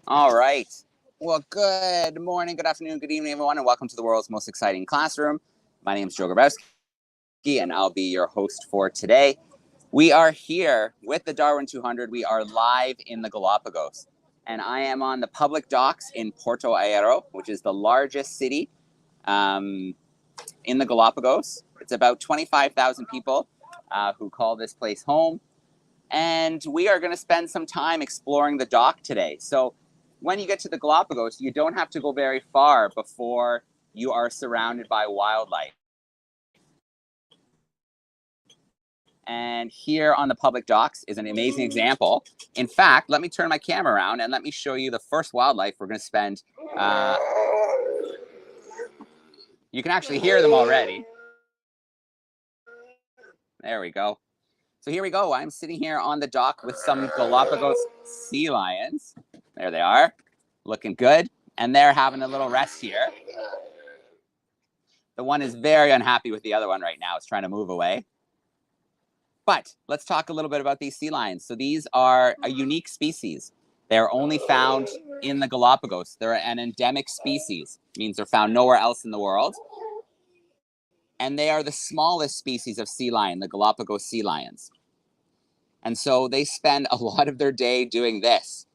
All right. Well, good morning, good afternoon, good evening, everyone, and welcome to the world's most exciting classroom. My name is Joe Grabowski, and I'll be your host for today. We are here with the Darwin 200. We are live in the Galapagos, and I am on the public docks in Puerto Ayora, which is the largest city in the Galapagos. It's about 25,000 people who call this place home. And we are going to spend some time exploring the dock today. So when you get to the Galapagos, you don't have to go very far before you are surrounded by wildlife. And here on the public docks is an amazing example. In fact, let me turn my camera around and let me show you the first wildlife we're going to spend. You can actually hear them already. There we go. So here we go. I'm sitting here on the dock with some Galapagos sea lions. There they are, looking good. And they're having a little rest here. The one is very unhappy with the other one right now. It's trying to move away. But let's talk a little bit about these sea lions. So these are a unique species. They're only found in the Galapagos. They're an endemic species. It means they're found nowhere else in the world. And they are the smallest species of sea lion, the Galapagos sea lions. And so they spend a lot of their day doing this.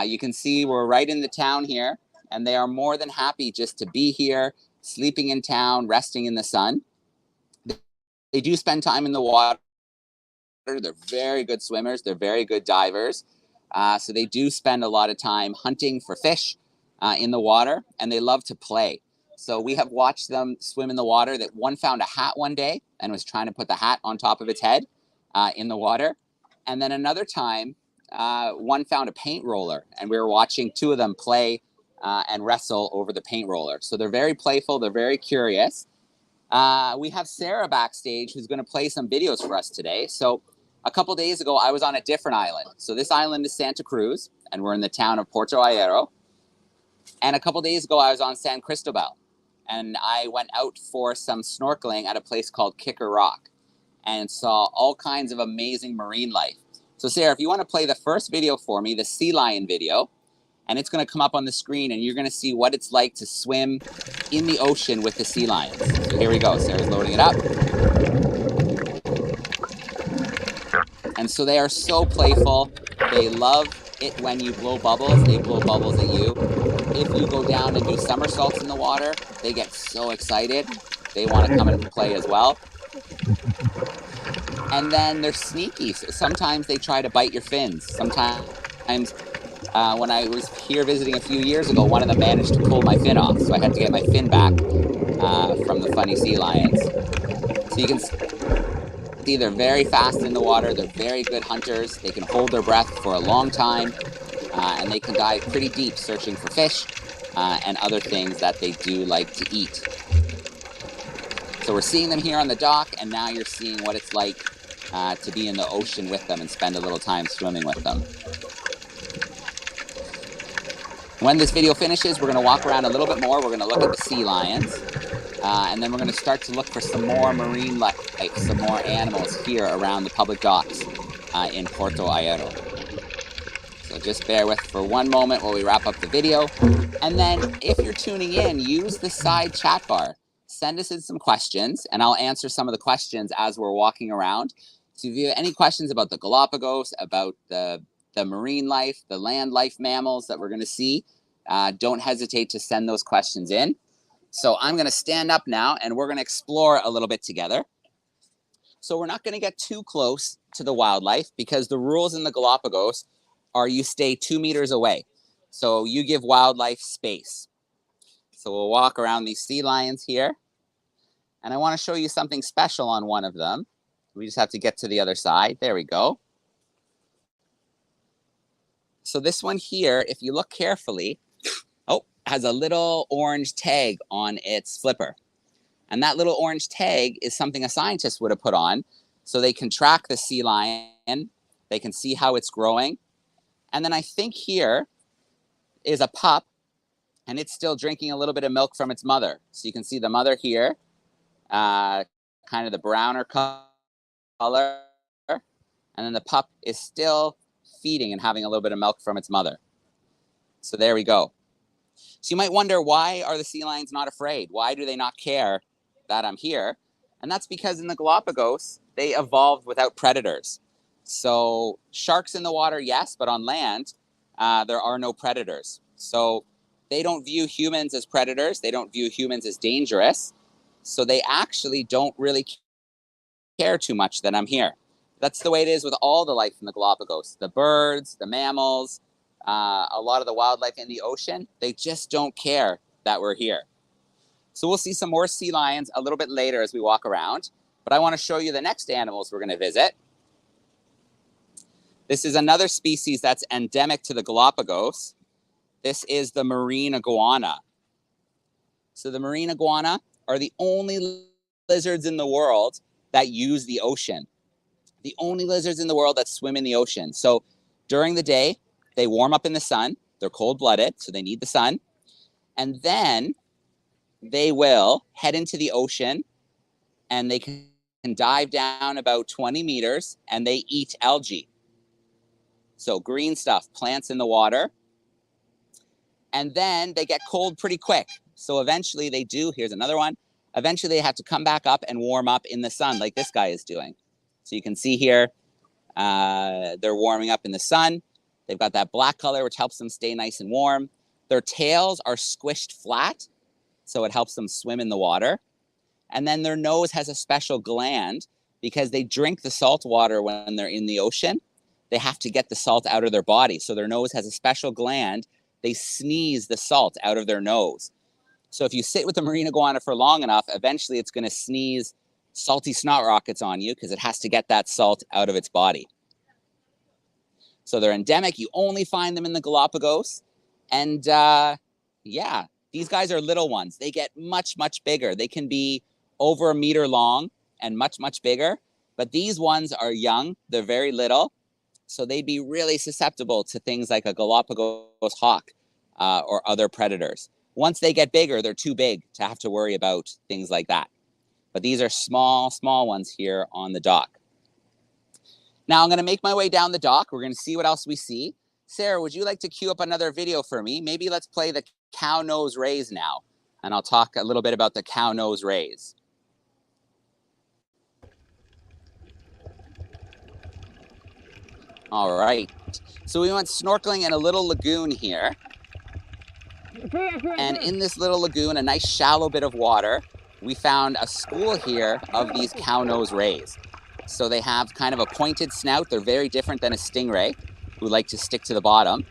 You can see we're right in the town here, and they are more than happy just to be here, sleeping in town, resting in the sun. They do spend time in the water. They're very good swimmers. They're very good divers. So they do spend a lot of time hunting for fish in the water, and they love to play. So we have watched them swim in the water. That one found a hat one day and was trying to put the hat on top of its head in the water. And then another time, one found a paint roller, and we were watching two of them play and wrestle over the paint roller. So they're very playful. They're very curious. We have Sarah backstage who's going to play some videos for us today. So a couple days ago, I was on a different island. So this island is Santa Cruz, and we're in the town of Puerto Ayora. And a couple days ago, I was on San Cristobal, and I went out for some snorkeling at a place called Kicker Rock and saw all kinds of amazing marine life. So Sarah, if you want to play the first video for me, the sea lion video, and it's going to come up on the screen, and you're going to see what it's like to swim in the ocean with the sea lions. So here we go. Sarah's loading it up. And so they are so playful. They love it when you blow bubbles. They blow bubbles at you. If you go down and do somersaults in the water, they get so excited. They want to come and play as well. And then they're sneaky. So sometimes they try to bite your fins. Sometimes when I was here visiting a few years ago, one of them managed to pull my fin off. So I had to get my fin back from the funny sea lions. So you can see they're very fast in the water. They're very good hunters. They can hold their breath for a long time. And they can dive pretty deep searching for fish and other things that they do like to eat. So we're seeing them here on the dock, and now you're seeing what it's like to be in the ocean with them and spend a little time swimming with them. When this video finishes, we're going to walk around a little bit more. We're going to look at the sea lions, and then we're going to start to look for some more marine life, some more animals here around the public docks in Puerto Ayora. So just bear with for one moment while we wrap up the video. And then if you're tuning in, use the side chat bar. Send us in some questions, and I'll answer some of the questions as we're walking around. So if you have any questions about the Galapagos, about the marine life, the land life mammals that we're going to see, don't hesitate to send those questions in. So I'm going to stand up now, and we're going to explore a little bit together. So we're not going to get too close to the wildlife because the rules in the Galapagos are you stay 2 meters away. So you give wildlife space. So we'll walk around these sea lions here. And I want to show you something special on one of them. We just have to get to the other side. There we go. So this one here, if you look carefully, has a little orange tag on its flipper. And that little orange tag is something a scientist would have put on so they can track the sea lion. They can see how it's growing. And then I think here is a pup, and it's still drinking a little bit of milk from its mother. So you can see the mother here, kind of the browner color. And then the pup is still feeding and having a little bit of milk from its mother. So there we go. So you might wonder, why are the sea lions not afraid? Why do they not care that I'm here? And that's because in the Galapagos, they evolved without predators. So sharks in the water, yes, but on land, there are no predators. So they don't view humans as predators. They don't view humans as dangerous. So they actually don't really care too much that I'm here. That's the way it is with all the life in the Galapagos. The birds, the mammals, a lot of the wildlife in the ocean, they just don't care that we're here. So we'll see some more sea lions a little bit later as we walk around. But I want to show you the next animals we're going to visit. This is another species that's endemic to the Galapagos. This is the marine iguana. So the marine iguana are the only lizards in the world that use the ocean. The only lizards in the world that swim in the ocean. So during the day, they warm up in the sun. They're cold-blooded, so they need the sun. And then they will head into the ocean, and they can dive down about 20 meters, and they eat algae. So green stuff, plants in the water. And then they get cold pretty quick. So eventually they do, here's another one. Eventually they have to come back up and warm up in the sun like this guy is doing. So you can see here, they're warming up in the sun. They've got that black color, which helps them stay nice and warm. Their tails are squished flat, so it helps them swim in the water. And then their nose has a special gland because they drink the salt water when they're in the ocean. They have to get the salt out of their body. So their nose has a special gland. They sneeze the salt out of their nose. So if you sit with a marine iguana for long enough, eventually it's going to sneeze salty snot rockets on you because it has to get that salt out of its body. So they're endemic. You only find them in the Galapagos. And yeah, these guys are little ones. They get much, much bigger. They can be over a meter long and much, much bigger. But these ones are young. They're very little. So they'd be really susceptible to things like a Galapagos hawk or other predators. Once they get bigger, they're too big to have to worry about things like that. But these are small, small ones here on the dock. Now I'm going to make my way down the dock. We're going to see what else we see. Sarah, would you like to cue up another video for me? Maybe let's play the cow nose rays now. And I'll talk a little bit about the cow nose rays. All right. So we went snorkeling in a little lagoon here. And in this little lagoon, a nice shallow bit of water, we found a school here of these cow nose rays. So they have kind of a pointed snout. They're very different than a stingray, who like to stick to the bottom.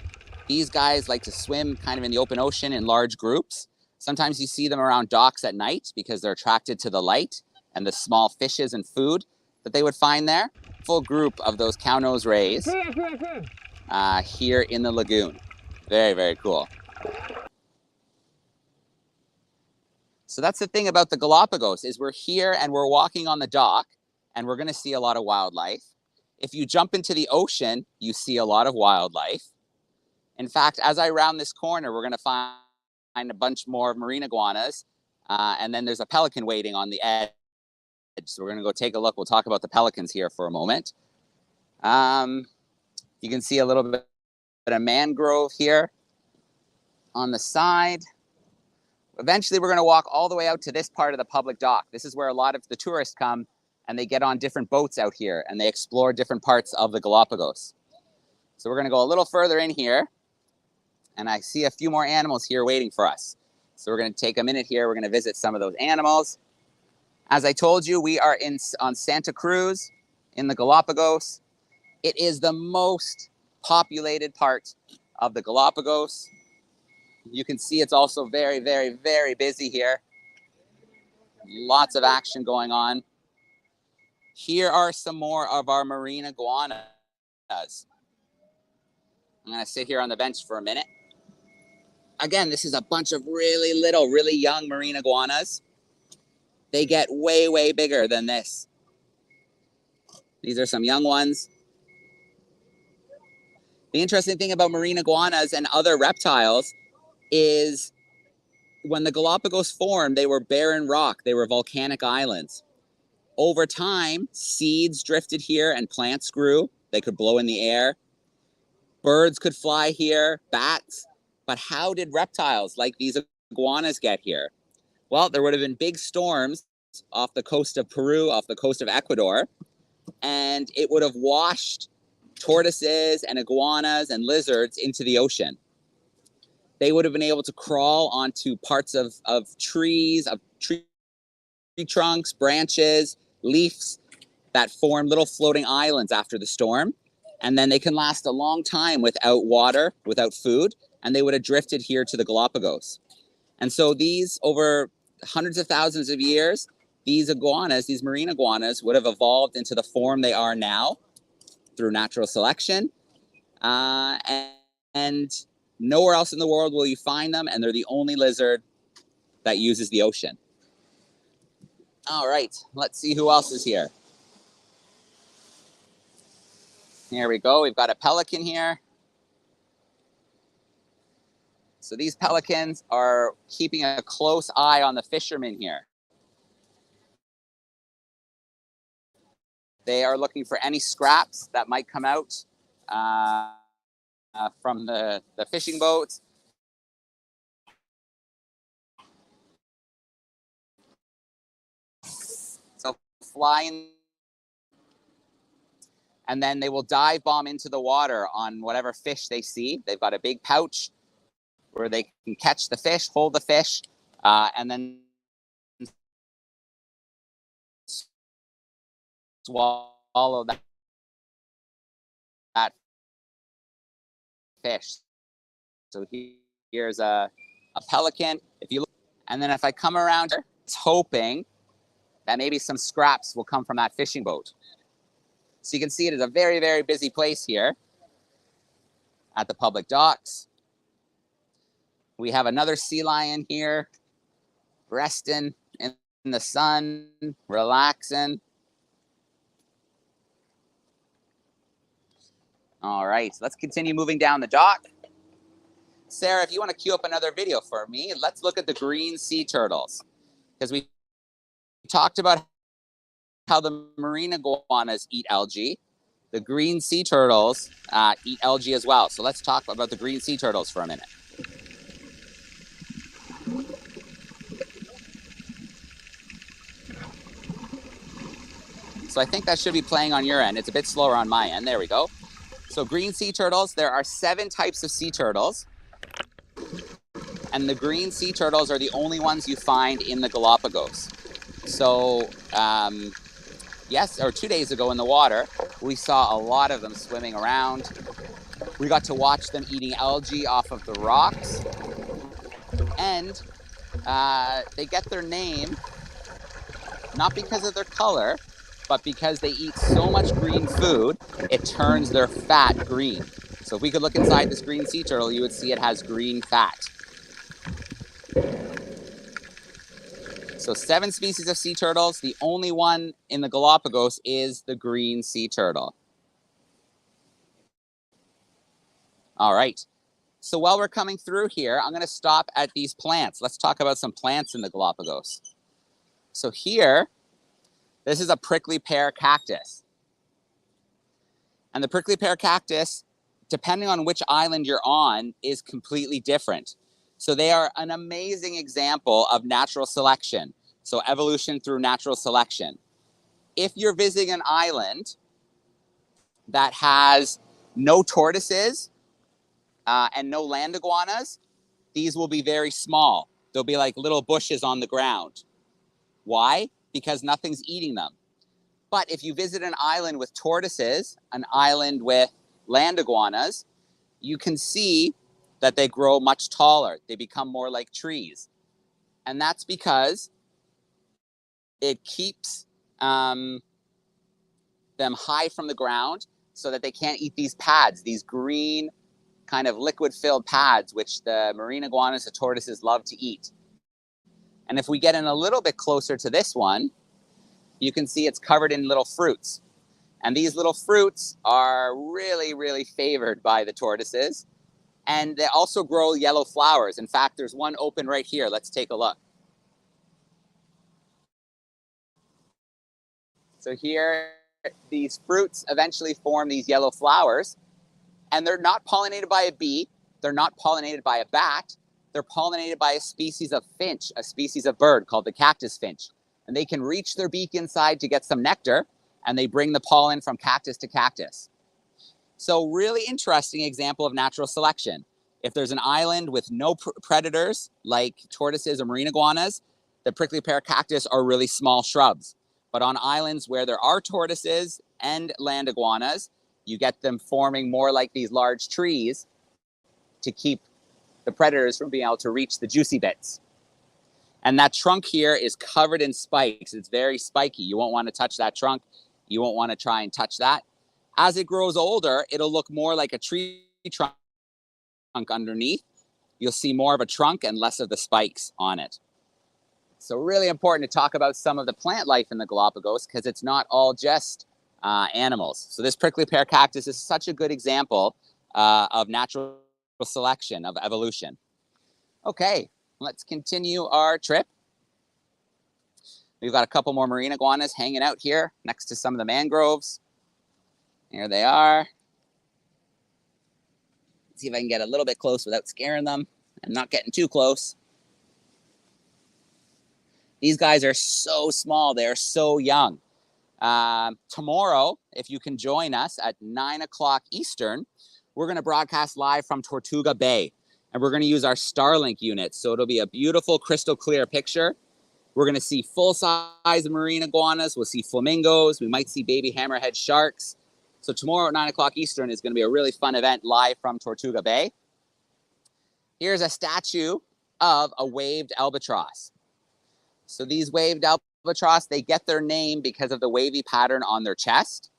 These guys like to swim kind of in the open ocean in large groups. Sometimes you see them around docks at night because they're attracted to the light and the small fishes and food that they would find there. Full group of those cow nose rays here in the lagoon. Very, very cool. So that's the thing about the Galapagos, is we're here and we're walking on the dock and we're going to see a lot of wildlife. If you jump into the ocean, you see a lot of wildlife. In fact, as I round this corner, we're going to find a bunch more marine iguanas. And then there's a pelican waiting on the edge. So we're going to go take a look. We'll talk about the pelicans here for a moment. You can see a little bit of mangrove here on the side. Eventually, we're going to walk all the way out to this part of the public dock. This is where a lot of the tourists come and they get on different boats out here and they explore different parts of the Galapagos. So we're going to go a little further in here, and I see a few more animals here waiting for us. So we're going to take a minute here. We're going to visit some of those animals. As I told you, we are on Santa Cruz in the Galapagos. It is the most populated part of the Galapagos. You can see it's also very, very, very busy here. Lots of action going on. Here are some more of our marine iguanas. I'm going to sit here on the bench for a minute. Again, this is a bunch of really little, really young marine iguanas. They get way, way bigger than this. These are some young ones. The interesting thing about marine iguanas and other reptiles is when the Galapagos formed, they were barren rock. They were volcanic islands. Over time, seeds drifted here and plants grew. They could blow in the air. Birds could fly here, bats. But how did reptiles like these iguanas get here? Well, there would have been big storms off the coast of Peru, off the coast of Ecuador, and it would have washed tortoises and iguanas and lizards into the ocean. They would have been able to crawl onto parts of trees, of tree trunks, branches, leaves that form little floating islands after the storm. And then they can last a long time without water, without food, and they would have drifted here to the Galapagos. And so these, over hundreds of thousands of years, these iguanas, these marine iguanas, would have evolved into the form they are now through natural selection. And nowhere else in the world will you find them, and they're the only lizard that uses the ocean. All right, let's see who else is here. Here we go. We've got a pelican here. So these pelicans are keeping a close eye on the fishermen here. They are looking for any scraps that might come out from the fishing boats. So flying, and then they will dive bomb into the water on whatever fish they see. They've got a big pouch where they can catch the fish, hold the fish, and then swallow that fish. So here's a pelican. If you look, and then if I come around here, it's hoping that maybe some scraps will come from that fishing boat. So you can see it is a very, very busy place here at the public docks. We have another sea lion here, resting in the sun, relaxing. All right, let's continue moving down the dock. Sarah, if you want to queue up another video for me, let's look at the green sea turtles. Because we talked about how the marine iguanas eat algae. The green sea turtles eat algae as well. So let's talk about the green sea turtles for a minute. So I think that should be playing on your end. It's a bit slower on my end. There we go. So green sea turtles, there are 7 types of sea turtles. And the green sea turtles are the only ones you find in the Galapagos. So, 2 days ago in the water, we saw a lot of them swimming around. We got to watch them eating algae off of the rocks. And they get their name not because of their color, but because they eat so much green food, it turns their fat green. So if we could look inside this green sea turtle, you would see it has green fat. So 7 species of sea turtles. The only one in the Galapagos is the green sea turtle. All right. So while we're coming through here, I'm going to stop at these plants. Let's talk about some plants in the Galapagos. So here, this is a prickly pear cactus. And the prickly pear cactus, depending on which island you're on, is completely different. So they are an amazing example of natural selection. So evolution through natural selection. If you're visiting an island that has no tortoises and no land iguanas, these will be very small. They'll be like little bushes on the ground. Why? Because nothing's eating them. But if you visit an island with tortoises, an island with land iguanas, you can see that they grow much taller. They become more like trees. And that's because it keeps them high from the ground so that they can't eat these pads, these green kind of liquid-filled pads, which the marine iguanas, the tortoises, love to eat. And if we get in a little bit closer to this one, you can see it's covered in little fruits. And these little fruits are really, really favored by the tortoises. And they also grow yellow flowers. In fact, there's one open right here. Let's take a look. So here, these fruits eventually form these yellow flowers. And they're not pollinated by a bee. they're not pollinated by a bat. They're pollinated by a species of finch, a species of bird called the cactus finch. And they can reach their beak inside to get some nectar, and they bring the pollen from cactus to cactus. So really interesting example of natural selection. If there's an island with no predators, like tortoises or marine iguanas, the prickly pear cactus are really small shrubs. But on islands where there are tortoises and land iguanas, you get them forming more like these large trees to keep the predators from being able to reach the juicy bits. And that trunk here is covered in spikes. It's very spiky. You won't want to touch that trunk. You won't want to try and touch that. As it grows older, it'll look more like a tree trunk underneath. You'll see more of a trunk and less of the spikes on it. So really important to talk about some of the plant life in the Galapagos, because it's not all just animals. So this prickly pear cactus is such a good example of natural selection, of evolution. Okay, let's continue our trip. We've got a couple more marine iguanas hanging out here next to some of the mangroves. Here they are. Let's see if I can get a little bit close without scaring them and not getting too close. These guys are so small. They're so young. Tomorrow, if you can join us at 9 o'clock Eastern, we're going to broadcast live from Tortuga Bay. And we're going to use our Starlink unit. So it'll be a beautiful, crystal clear picture. We're going to see full-size marine iguanas. We'll see flamingos. We might see baby hammerhead sharks. So tomorrow at 9 o'clock Eastern is going to be a really fun event live from Tortuga Bay. Here's a statue of a waved albatross. So these waved albatross, they get their name because of the wavy pattern on their chest.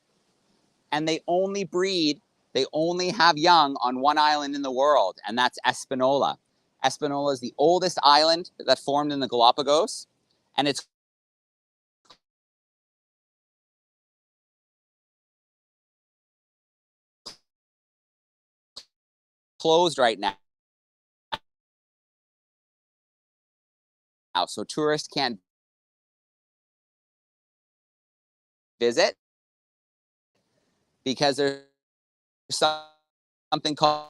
And they only breed, they only have young on one island in the world, and that's Espanola. Espanola is the oldest island that formed in the Galapagos, and it's closed right now. So tourists can't visit because there's something called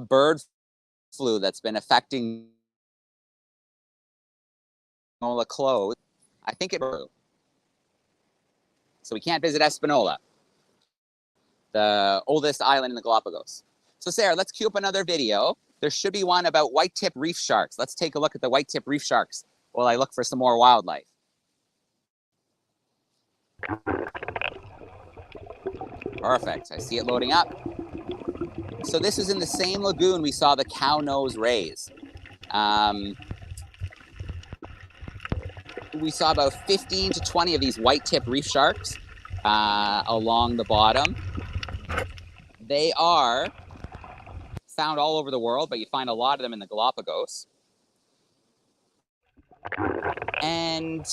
bird flu that's been affecting Espanola closed. I think it grew. So we can't visit Espanola, the oldest island in the Galapagos. So Sarah, let's queue up another video. There should be one about white-tip reef sharks. Let's take a look at the white-tip reef sharks while I look for some more wildlife. Perfect. I see it loading up. So this is in the same lagoon we saw the cow-nose rays. We saw about 15 to 20 of these white-tip reef sharks along the bottom. They are found all over the world, but you find a lot of them in the Galapagos. And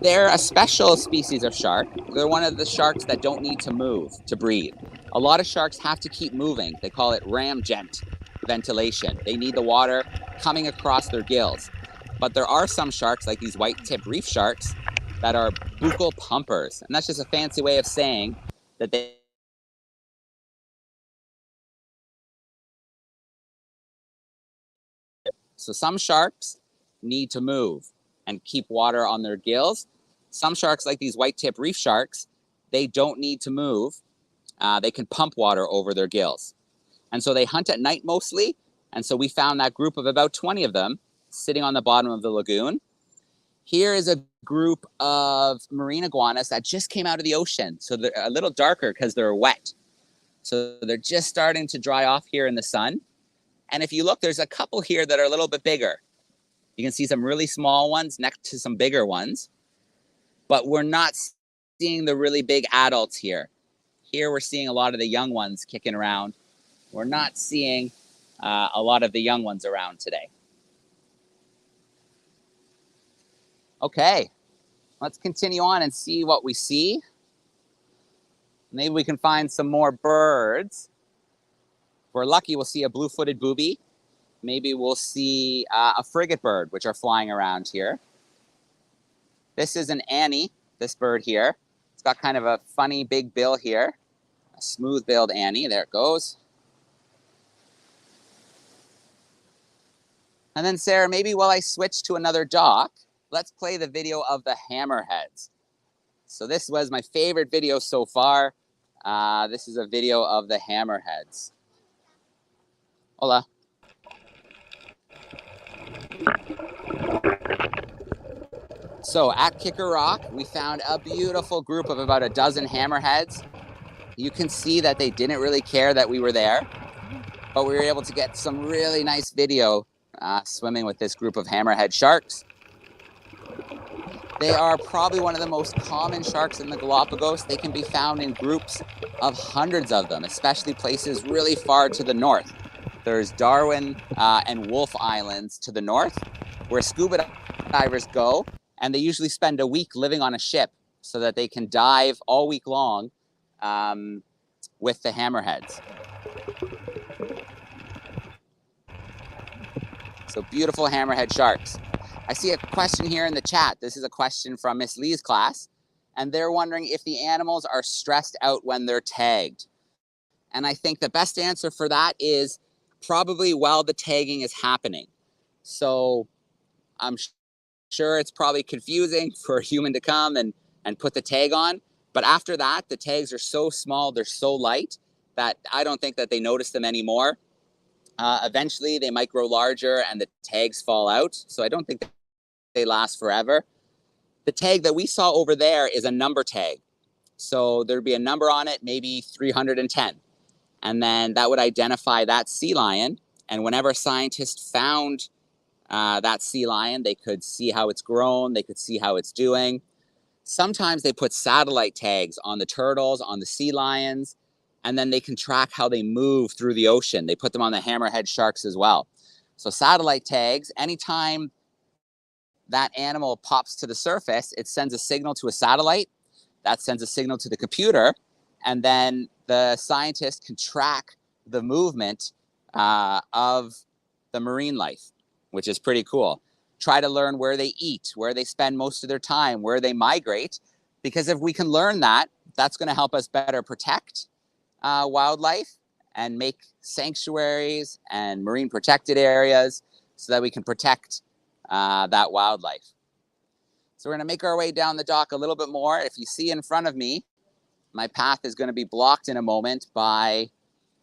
they're a special species of shark. They're one of the sharks that don't need to move to breathe. A lot of sharks have to keep moving. They call it ramjet ventilation. They need the water coming across their gills. But there are some sharks, like these white-tip reef sharks, that are buccal pumpers. And that's just a fancy way of saying that they So some sharks need to move and keep water on their gills. Some sharks, like these white-tip reef sharks, they don't need to move. They can pump water over their gills. And so they hunt at night mostly. And so we found that group of about 20 of them sitting on the bottom of the lagoon. Here is a group of marine iguanas that just came out of the ocean. So they're a little darker because they're wet. So they're just starting to dry off here in the sun. And if you look, there's a couple here that are a little bit bigger. You can see some really small ones next to some bigger ones. But we're not seeing the really big adults here. Here we're seeing a lot of the young ones kicking around. We're not seeing a lot of the young ones around today. Okay, let's continue on and see what we see. Maybe we can find some more birds. If we're lucky, we'll see a blue-footed booby. Maybe we'll see a frigate bird, which are flying around here. This is an Annie, this bird here. It's got kind of a funny big bill here. A smooth-billed Annie, there it goes. And then Sarah, maybe while I switch to another dock, let's play the video of the hammerheads. So this was my favorite video so far. This is a video of the hammerheads. Hola. So at Kicker Rock, we found a beautiful group of about a dozen hammerheads. You can see that they didn't really care that we were there, but we were able to get some really nice video swimming with this group of hammerhead sharks. They are probably one of the most common sharks in the Galapagos. They can be found in groups of hundreds of them, especially places really far to the north. There's Darwin and Wolf Islands to the north, where scuba divers go, and they usually spend a week living on a ship so that they can dive all week long with the hammerheads. So beautiful hammerhead sharks. I see a question here in the chat. This is a question from Miss Lee's class, and they're wondering if the animals are stressed out when they're tagged. And I think the best answer for that is probably while the tagging is happening. So I'm sure it's probably confusing for a human to come and put the tag on, but after that, the tags are so small, they're so light that I don't think that they notice them anymore. Eventually, they might grow larger and the tags fall out. So I don't think they last forever. The tag that we saw over there is a number tag. So there'd be a number on it, maybe 310. And then that would identify that sea lion. And whenever scientists found that sea lion, they could see how it's grown. They could see how it's doing. Sometimes they put satellite tags on the turtles, on the sea lions, and then they can track how they move through the ocean. They put them on the hammerhead sharks as well. So satellite tags, anytime that animal pops to the surface, it sends a signal to a satellite. That sends a signal to the computer. And then the scientist can track the movement of the marine life, which is pretty cool. Try to learn where they eat, where they spend most of their time, where they migrate. Because if we can learn that, that's going to help us better protect wildlife and make sanctuaries and marine protected areas so that we can protect that wildlife. So we're going to make our way down the dock a little bit more. If you see in front of me, my path is going to be blocked in a moment by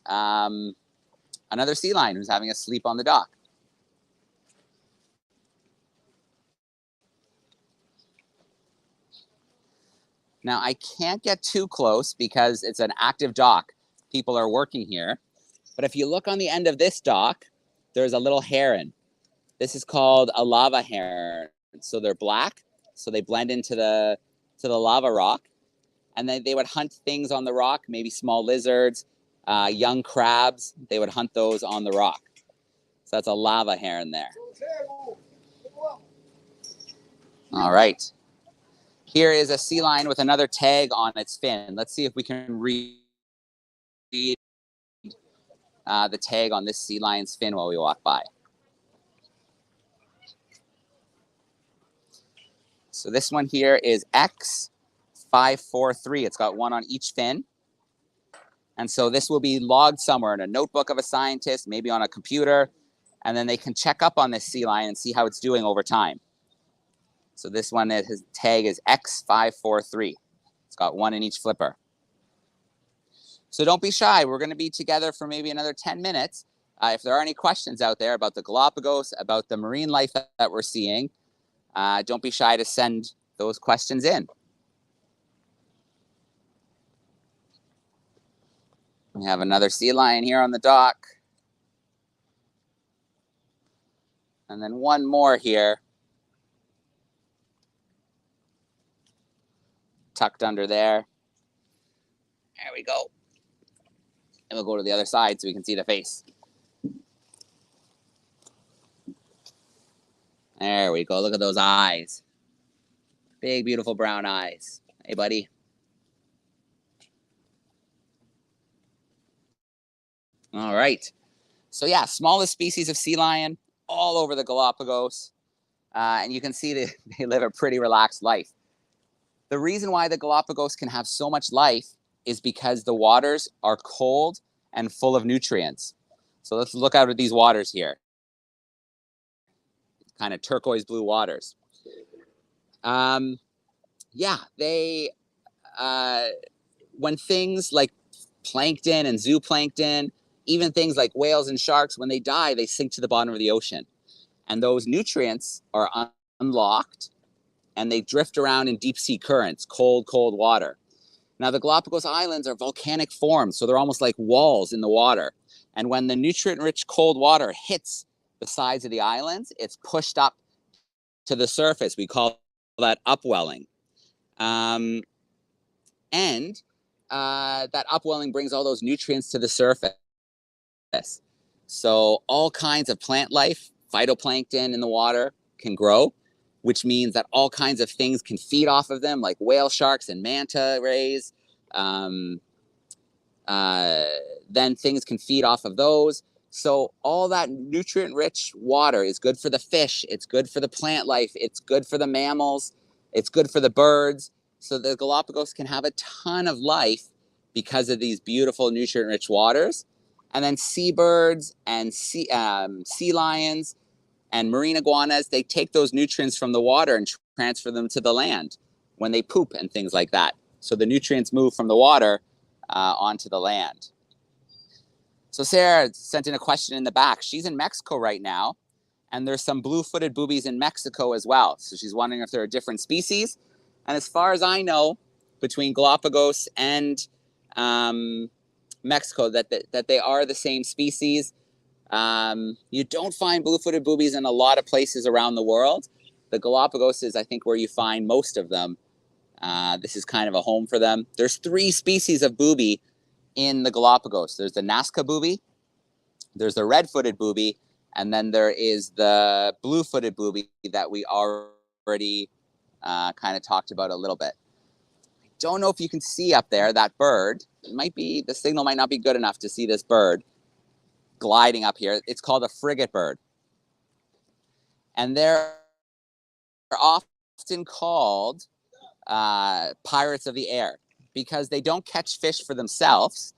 another sea lion who's having a sleep on the dock. Now, I can't get too close because it's an active dock. People are working here. But if you look on the end of this dock, there's a little heron. This is called a lava heron. So they're black, so they blend into the lava rock. And then they would hunt things on the rock, maybe small lizards, young crabs. They would hunt those on the rock. So that's a lava heron there. All right. Here is a sea lion with another tag on its fin. Let's see if we can read the tag on this sea lion's fin while we walk by. So this one here is X543. It's got one on each fin. And so this will be logged somewhere in a notebook of a scientist, maybe on a computer, and then they can check up on this sea lion and see how it's doing over time. So this one, his tag is X543. It's got one in each flipper. So don't be shy. We're going to be together for maybe another 10 minutes. If there are any questions out there about the Galapagos, about the marine life that we're seeing, don't be shy to send those questions in. We have another sea lion here on the dock. And then one more here. Tucked under there. There we go. And we'll go to the other side so we can see the face. There we go. Look at those eyes. Big, beautiful brown eyes. Hey, buddy. All right. So yeah, smallest species of sea lion all over the Galapagos. And you can see that they live a pretty relaxed life. The reason why the Galapagos can have so much life is because the waters are cold and full of nutrients. So let's look out at these waters here. Kind of turquoise blue waters. Yeah, they, when things like plankton and zooplankton, even things like whales and sharks, when they die, they sink to the bottom of the ocean. And those nutrients are unlocked and they drift around in deep sea currents, cold, cold water. Now, the Galapagos Islands are volcanic forms, so they're almost like walls in the water. And when the nutrient-rich cold water hits the sides of the islands, it's pushed up to the surface. We call that upwelling. And that upwelling brings all those nutrients to the surface. So all kinds of plant life, phytoplankton in the water can grow, which means that all kinds of things can feed off of them, like whale sharks and manta rays. Then things can feed off of those. So all that nutrient-rich water is good for the fish. It's good for the plant life. It's good for the mammals. It's good for the birds. So the Galapagos can have a ton of life because of these beautiful nutrient-rich waters. And then seabirds and sea lions and marine iguanas, they take those nutrients from the water and transfer them to the land when they poop and things like that. So the nutrients move from the water onto the land. So Sarah sent in a question in the back. She's in Mexico right now, and there's some blue-footed boobies in Mexico as well. So she's wondering if there are different species. And as far as I know, between Galapagos and Mexico, that they are the same species. You don't find blue-footed boobies in a lot of places around the world. The Galapagos is, I think, where you find most of them. This is kind of a home for them. There's 3 species of booby in the Galapagos. There's the Nazca booby, there's the red-footed booby, and then there is the blue-footed booby that we already kind of talked about a little bit. I don't know if you can see up there that bird. It might be, the signal might not be good enough to see this bird gliding up here. It's called a frigate bird. And they're often called pirates of the air because they don't catch fish for themselves.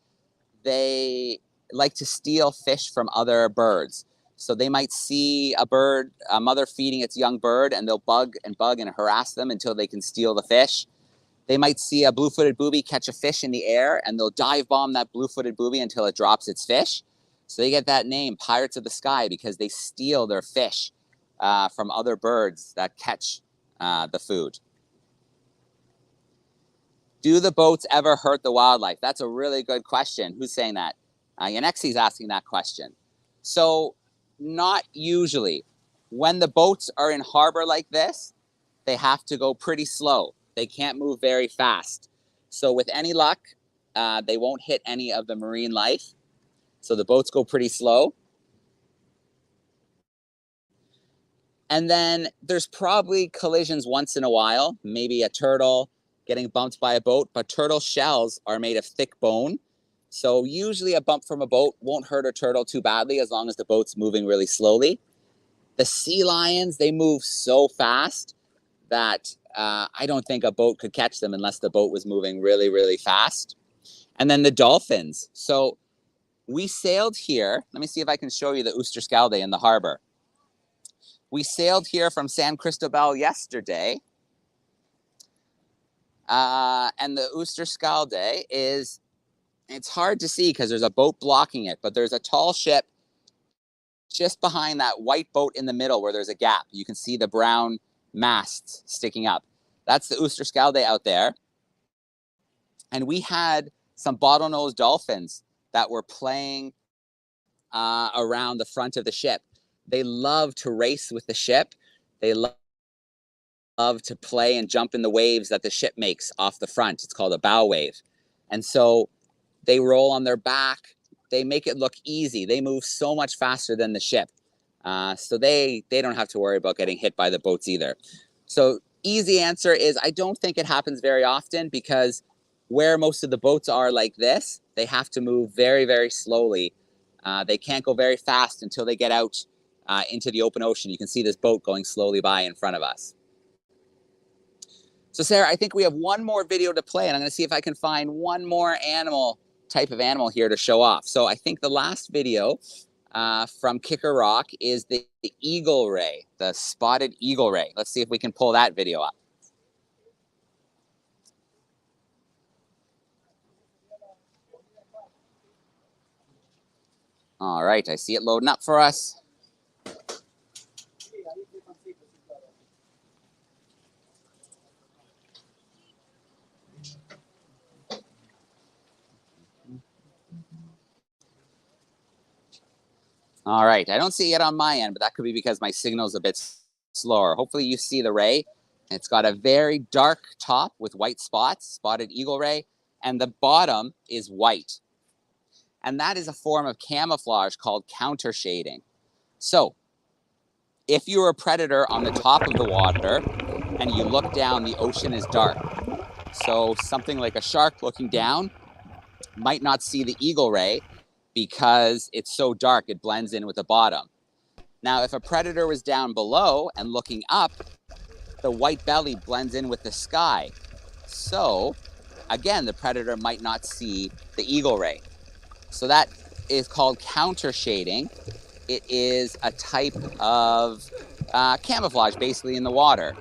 They like to steal fish from other birds. So they might see a bird, a mother feeding its young bird, and they'll bug and harass them until they can steal the fish. They might see a blue-footed booby catch a fish in the air, and they'll dive bomb that blue-footed booby until it drops its fish. So they get that name, Pirates of the Sky, because they steal their fish from other birds that catch the food. Do the boats ever hurt the wildlife? That's a really good question. Who's saying that? Yanexi's asking that question. So not usually. When the boats are in harbor like this, they have to go pretty slow. They can't move very fast. So with any luck, they won't hit any of the marine life. So the boats go pretty slow. And then there's probably collisions once in a while, maybe a turtle getting bumped by a boat, but turtle shells are made of thick bone. So usually a bump from a boat won't hurt a turtle too badly as long as the boat's moving really slowly. The sea lions, they move so fast that I don't think a boat could catch them unless the boat was moving really, really fast. And then the dolphins. So we sailed here. Let me see if I can show you the Oosterschelde in the harbor. We sailed here from San Cristobal yesterday. And the Oosterschelde is, it's hard to see because there's a boat blocking it, but there's a tall ship just behind that white boat in the middle where there's a gap. You can see the brown masts sticking up. That's the Oosterschelde out there. And we had some bottlenose dolphins that were playing around the front of the ship. They love to race with the ship. They love to play and jump in the waves that the ship makes off the front. It's called a bow wave. And so they roll on their back. They make it look easy. They move so much faster than the ship. So they don't have to worry about getting hit by the boats either. So easy answer is I don't think it happens very often because where most of the boats are like this, they have to move very, very slowly. They can't go very fast until they get out into the open ocean. You can see this boat going slowly by in front of us. So Sarah, I think we have one more video to play, and I'm going to see if I can find one more type of animal here to show off. So I think the last video from Kicker Rock is the eagle ray, the spotted eagle ray. Let's see if we can pull that video up. All right, I see it loading up for us. All right, I don't see it yet on my end, but that could be because my signal's a bit slower. Hopefully you see the ray. It's got a very dark top with white spots, spotted eagle ray, and the bottom is white. And that is a form of camouflage called counter shading. So if you're a predator on the top of the water and you look down, the ocean is dark. So something like a shark looking down might not see the eagle ray because it's so dark, it blends in with the bottom. Now, if a predator was down below and looking up, the white belly blends in with the sky. So, again, the predator might not see the eagle ray. So that is called counter shading. It is a type of camouflage, basically, in the water.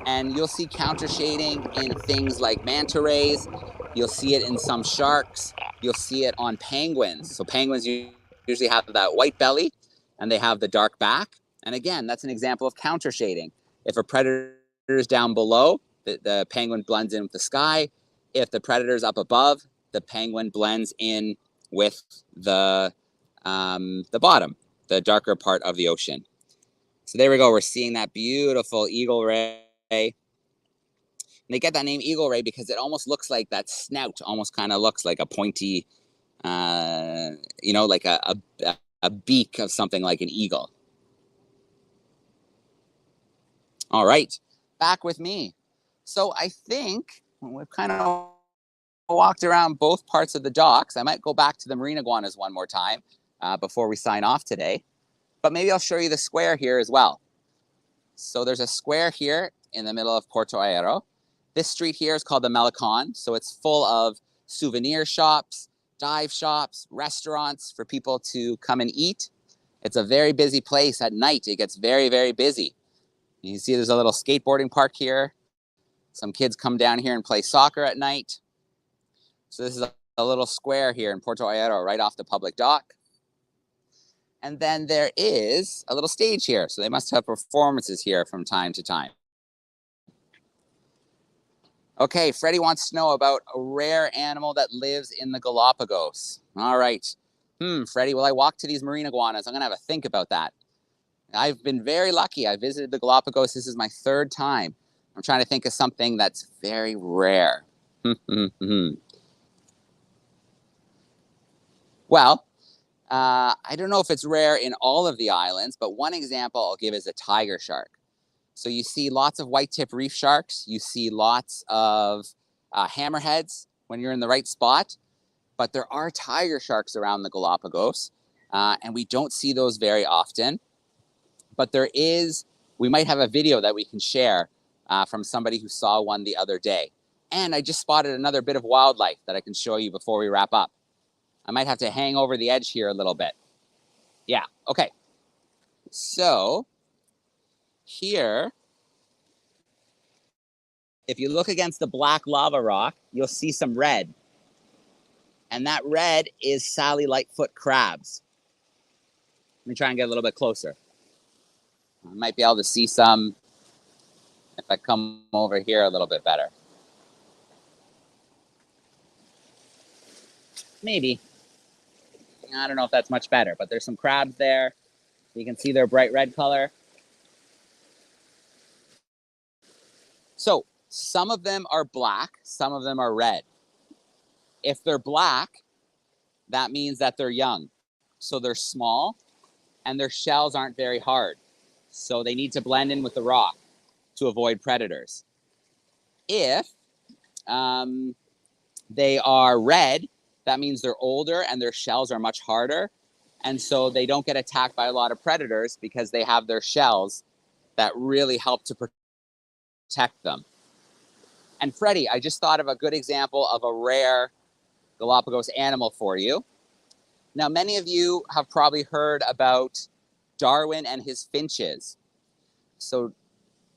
And you'll see counter shading in things like manta rays. You'll see it in some sharks. You'll see it on penguins. So penguins usually have that white belly and they have the dark back. And again, that's an example of counter shading. If a predator is down below, the penguin blends in with the sky. If the predator is up above, the penguin blends in with the bottom, the darker part of the ocean. So there we go. We're seeing that beautiful eagle ray. And they get that name eagle ray because it almost looks like that snout almost kind of looks like a pointy, like a beak of something like an eagle. All right, back with me. So I think we've kind of walked around both parts of the docks. I might go back to the marine iguanas one more time before we sign off today. But maybe I'll show you the square here as well. So there's a square here in the middle of Puerto Ayora. This street here is called the Malecon. So it's full of souvenir shops, dive shops, restaurants for people to come and eat. It's a very busy place at night. It gets very, very busy. You can see there's a little skateboarding park here. Some kids come down here and play soccer at night. So this is a little square here in Puerto Ayora, right off the public dock. And then there is a little stage here. So they must have performances here from time to time. Okay, Freddie wants to know about a rare animal that lives in the Galapagos. All right. Freddie, will I walk to these marine iguanas? I'm going to have a think about that. I've been very lucky. I visited the Galapagos. This is my third time. I'm trying to think of something that's very rare. Well, I don't know if it's rare in all of the islands, but one example I'll give is a tiger shark. So you see lots of white-tip reef sharks. You see lots of hammerheads when you're in the right spot. But there are tiger sharks around the Galapagos, and we don't see those very often. But we might have a video that we can share from somebody who saw one the other day. And I just spotted another bit of wildlife that I can show you before we wrap up. I might have to hang over the edge here a little bit. Yeah, okay. So here, if you look against the black lava rock, you'll see some red. And that red is Sally Lightfoot crabs. Let me try and get a little bit closer. I might be able to see some if I come over here a little bit better. Maybe. I don't know if that's much better, but there's some crabs there. You can see their bright red color. So some of them are black, some of them are red. If they're black, that means that they're young. So they're small and their shells aren't very hard. So they need to blend in with the rock to avoid predators. If they are red, that means they're older and their shells are much harder. And so they don't get attacked by a lot of predators because they have their shells that really help to protect them. And Freddie, I just thought of a good example of a rare Galapagos animal for you. Now, many of you have probably heard about Darwin and his finches. So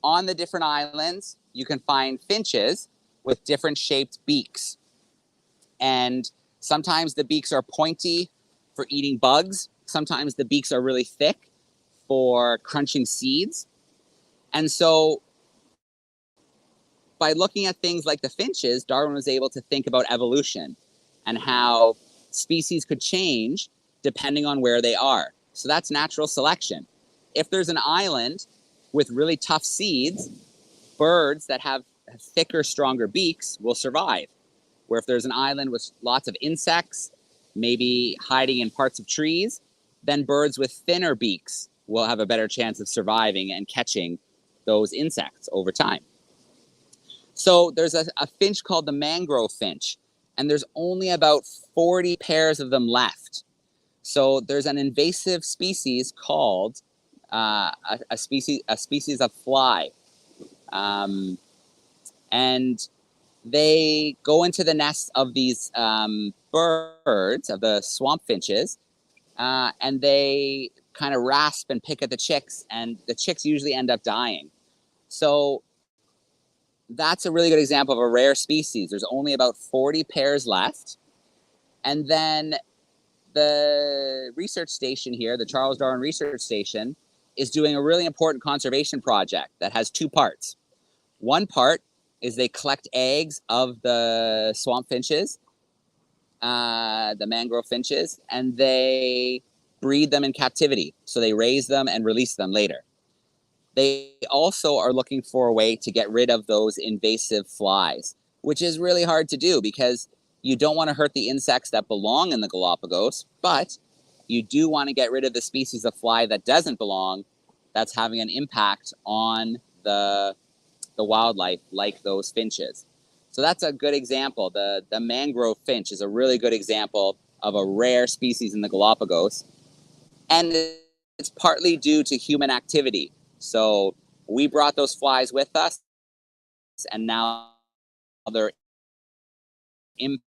on the different islands, you can find finches with different shaped beaks. And sometimes the beaks are pointy for eating bugs. Sometimes the beaks are really thick for crunching seeds. And so by looking at things like the finches, Darwin was able to think about evolution and how species could change depending on where they are. So that's natural selection. If there's an island with really tough seeds, birds that have thicker, stronger beaks will survive. Where if there's an island with lots of insects, maybe hiding in parts of trees, then birds with thinner beaks will have a better chance of surviving and catching those insects over time. So there's a finch called the mangrove finch, and there's only about 40 pairs of them left. So there's an invasive species called a species of fly. And they go into the nests of these birds, of the swamp finches, and they kind of rasp and pick at the chicks, and the chicks usually end up dying. So that's a really good example of a rare species. There's only about 40 pairs left. And then the research station here, the Charles Darwin Research Station, is doing a really important conservation project that has two parts. One part is they collect eggs of the swamp finches, the mangrove finches, and they breed them in captivity. So they raise them and release them later. They also are looking for a way to get rid of those invasive flies, which is really hard to do because you don't want to hurt the insects that belong in the Galapagos, but you do want to get rid of the species of fly that doesn't belong, that's having an impact on the wildlife, like those finches. So that's a good example. The mangrove finch is a really good example of a rare species in the Galapagos. And it's partly due to human activity. So we brought those flies with us, and now they're impacting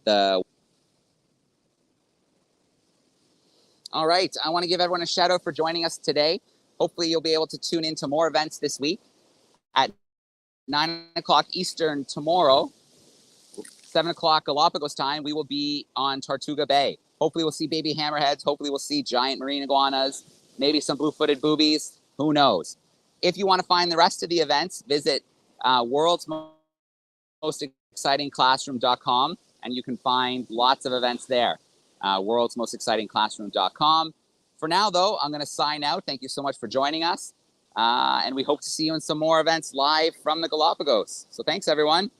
the. All right, I want to give everyone a shout out for joining us today. Hopefully you'll be able to tune into more events this week. At 9 o'clock Eastern tomorrow, 7 o'clock Galapagos time, we will be on Tortuga Bay. Hopefully we'll see baby hammerheads. Hopefully we'll see giant marine iguanas, maybe some blue-footed boobies. Who knows? If you want to find the rest of the events, visit World's Most Exciting Classroom.com, and you can find lots of events there. World's Most Exciting Classroom.com. For now, though, I'm going to sign out. Thank you so much for joining us. And we hope to see you in some more events live from the Galapagos. So thanks, everyone.